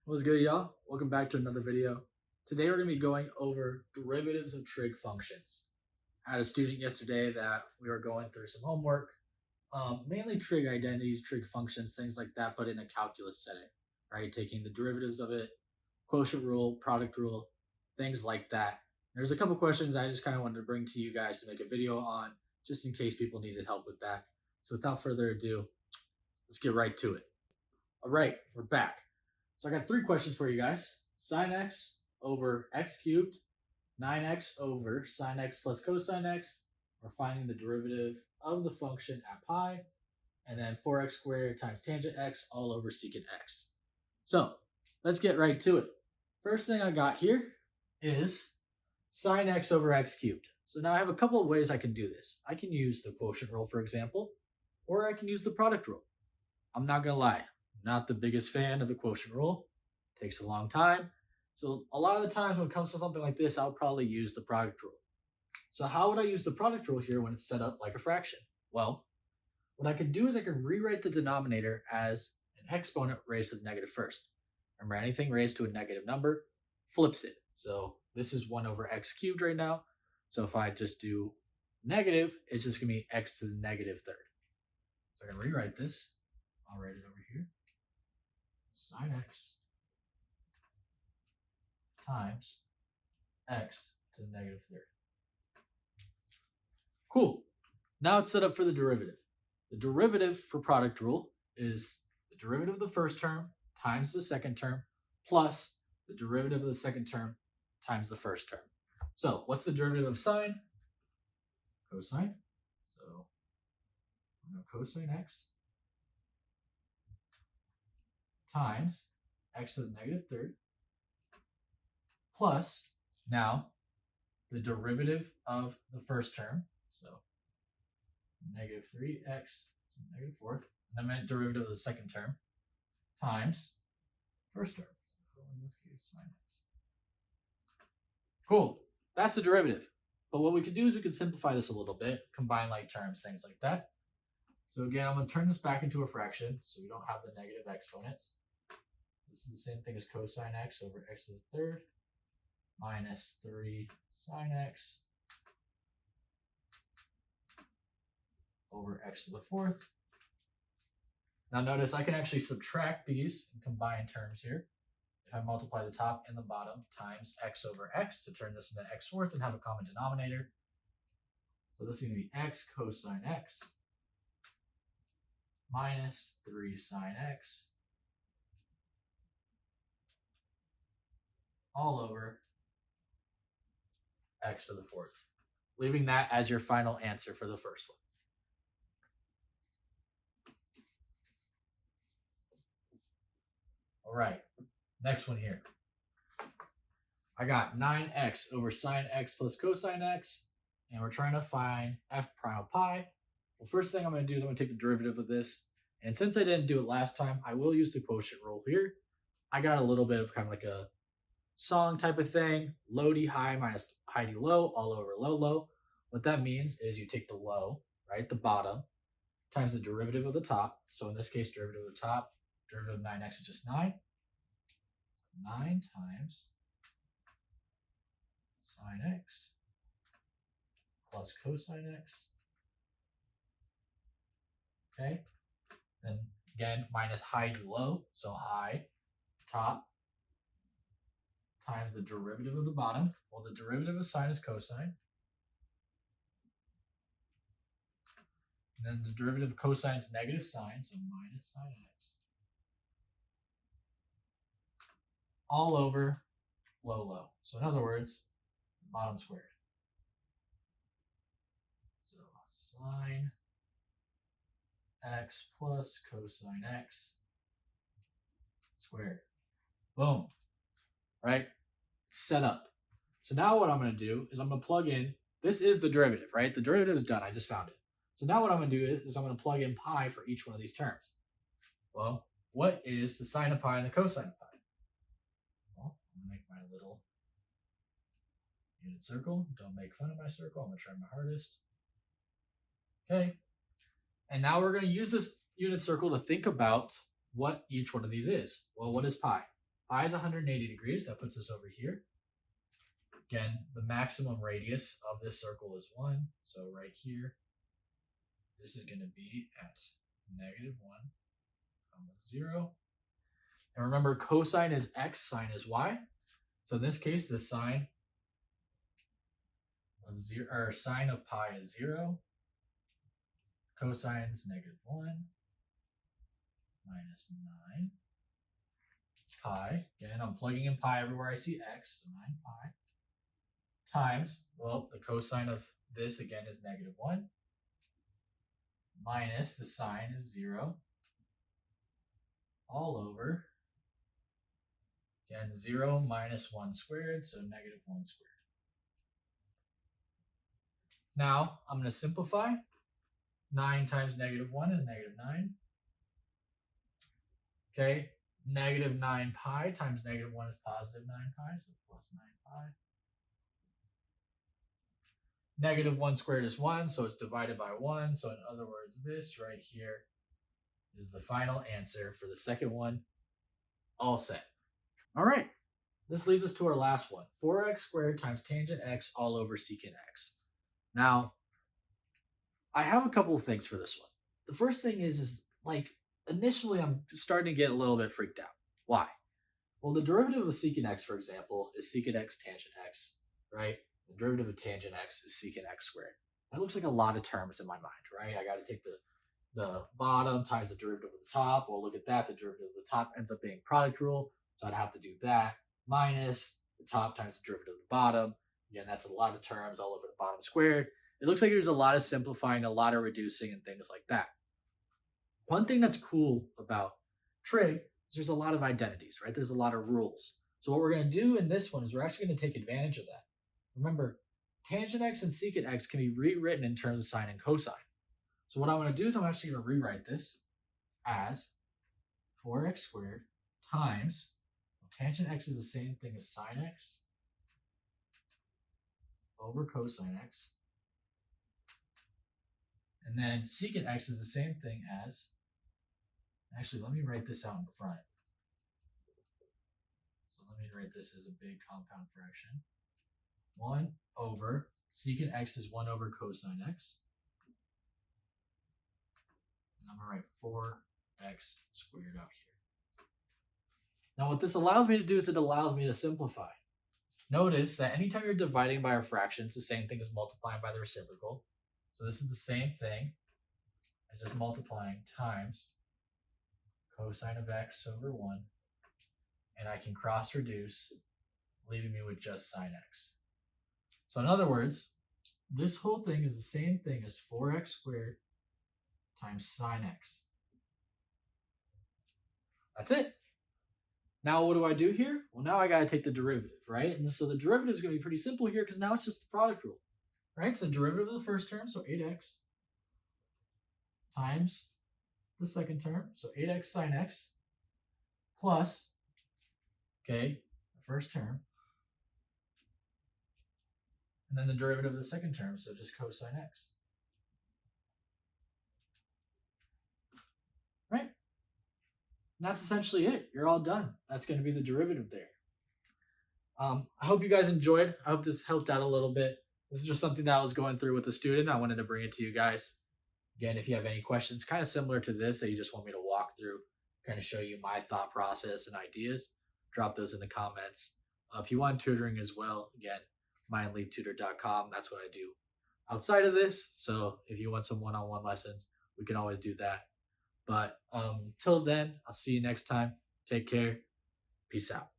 What's good, y'all? Welcome back to another video. Today we're going to be going over derivatives of trig functions. I had a student yesterday that we were going through some homework, mainly trig identities, trig functions, things like that, but in a calculus setting, right? Taking the derivatives of it, quotient rule, product rule, things like that. There's a couple questions I just kind of wanted to bring to you guys to make a video on, just in case people needed help with that. So without further ado, let's get right to it. All right, we're back. So I got three questions for you guys. Sine x over x cubed, 9x over sine x plus cosine x. We're finding the derivative of the function at pi, and then 4x squared times tangent x all over secant x. So let's get right to it. First thing I got here is sine x over x cubed. So now I have a couple of ways I can do this. I can use the quotient rule, for example, or I can use the product rule. I'm not going to lie. Not the biggest fan of the quotient rule. It takes a long time. So a lot of the times when it comes to something like this, I'll probably use the product rule. So how would I use the product rule here when it's set up like a fraction? Well, what I can do is I can rewrite the denominator as an exponent raised to the negative first. Remember, anything raised to a negative number flips it. So this is 1 over x cubed right now. So if I just do negative, it's just going to be x to the negative third. So I can rewrite this. I'll write it over here. Sine x times x to the negative third. Cool. Now it's set up for the derivative. The derivative for product rule is the derivative of the first term times the second term plus the derivative of the second term times the first term. So what's the derivative of sine? Cosine. So we have cosine x times x to the negative third plus now the derivative of the first term, so negative 3x to the negative fourth, and I meant derivative of the second term times first term, so in this case sine x. Cool, that's the derivative. But what we could do is we could simplify this a little bit, combine like terms, things like that. So again, I'm going to turn this back into a fraction so we don't have the negative exponents. This is the same thing as cosine x over x to the third minus 3 sine x over x to the fourth. Now notice I can actually subtract these and combine terms here. If I multiply the top and the bottom times x over x to turn this into x fourth and have a common denominator. So this is going to be x cosine x minus 3 sine x all over x to the fourth, leaving that as your final answer for the first one. All right, next one here. I got 9x over sine x plus cosine x, and we're trying to find f prime of pi. Well, first thing I'm going to do is I'm going to take the derivative of this, and since I didn't do it last time, I will use the quotient rule here. I got a little bit of kind of like a song type of thing, low d high minus high d low all over low low. What that means is you take the low, right, the bottom, times the derivative of the top. So in this case, derivative of the top, derivative of 9x is just 9. 9 times sine x plus cosine x. Okay, then again, minus high d low, so high top times the derivative of the bottom. Well, the derivative of sine is cosine. And then the derivative of cosine is negative sine, so minus sine x. All over low, low. So in other words, bottom squared. So sine x plus cosine x squared. Boom. Right? Set up. So now what I'm going to do is I'm going to plug in, this is the derivative, right? The derivative is done. I just found it. So now what I'm going to do is I'm going to plug in pi for each one of these terms. Well, what is the sine of pi and the cosine of pi? Well, I'm going to make my little unit circle. Don't make fun of my circle. I'm going to try my hardest. Okay. And now we're going to use this unit circle to think about what each one of these is. Well, what is pi? Pi is 180 degrees. That puts us over here. Again, the maximum radius of this circle is 1. So right here, this is going to be at -1, 0. And remember, cosine is x, sine is y. So in this case, the sine of sine of pi is 0. Cosine is -1 minus 9 pi. Again, I'm plugging in pi everywhere I see x, so 9 pi times, well, the cosine of this again is -1 minus the sine is 0 all over, again, 0 minus 1 squared, so -1 squared. Now, I'm going to simplify. 9 times -1 is -9. Okay, -9 pi times -1 is +9 pi, so +9 pi. -1 squared is 1, so it's divided by 1. So in other words, this right here is the final answer for the second one. All set. All right, this leads us to our last one. 4x squared times tangent x all over secant x. Now, I have a couple of things for this one. The first thing is like, initially I'm starting to get a little bit freaked out. Why? Well, the derivative of secant x, for example, is secant x tangent x, right? The derivative of tangent x is secant x squared. That looks like a lot of terms in my mind, right? I got to take the bottom times the derivative of the top. Well, look at that. The derivative of the top ends up being product rule. So I'd have to do that minus the top times the derivative of the bottom. Again, that's a lot of terms all over the bottom squared. It looks like there's a lot of simplifying, a lot of reducing, and things like that. One thing that's cool about trig is there's a lot of identities, right? There's a lot of rules. So what we're going to do in this one is we're actually going to take advantage of that. Remember, tangent x and secant x can be rewritten in terms of sine and cosine. So what I'm going to do is I'm actually going to rewrite this as 4x squared times, tangent x is the same thing as sine x over cosine x. And then secant x is the same thing as, actually, let me write this out in front. So let me write this as a big compound fraction. 1 over, secant x is 1 over cosine x. And I'm going to write 4x squared out here. Now what this allows me to do is it allows me to simplify. Notice that anytime you're dividing by a fraction, it's the same thing as multiplying by the reciprocal. So this is the same thing as just multiplying times cosine of x over 1. And I can cross reduce, leaving me with just sine x. So in other words, this whole thing is the same thing as 4x squared times sine x. That's it. Now what do I do here? Well, now I got to take the derivative, right? And so the derivative is going to be pretty simple here because now it's just the product rule, right? So derivative of the first term, so 8x, times the second term, so 8x sine x, plus, okay, the first term, and then the derivative of the second term, so just cosine x. Right? And that's essentially it. You're all done. That's going to be the derivative there. I hope you guys enjoyed. I hope this helped out a little bit. This is just something that I was going through with the student. I wanted to bring it to you guys. Again, if you have any questions kind of similar to this that you just want me to walk through, kind of show you my thought process and ideas, drop those in the comments. If you want tutoring as well, again, leaptutor.com. That's what I do outside of this. So if you want some one-on-one lessons, we can always do that. But till then, I'll see you next time. Take care. Peace out.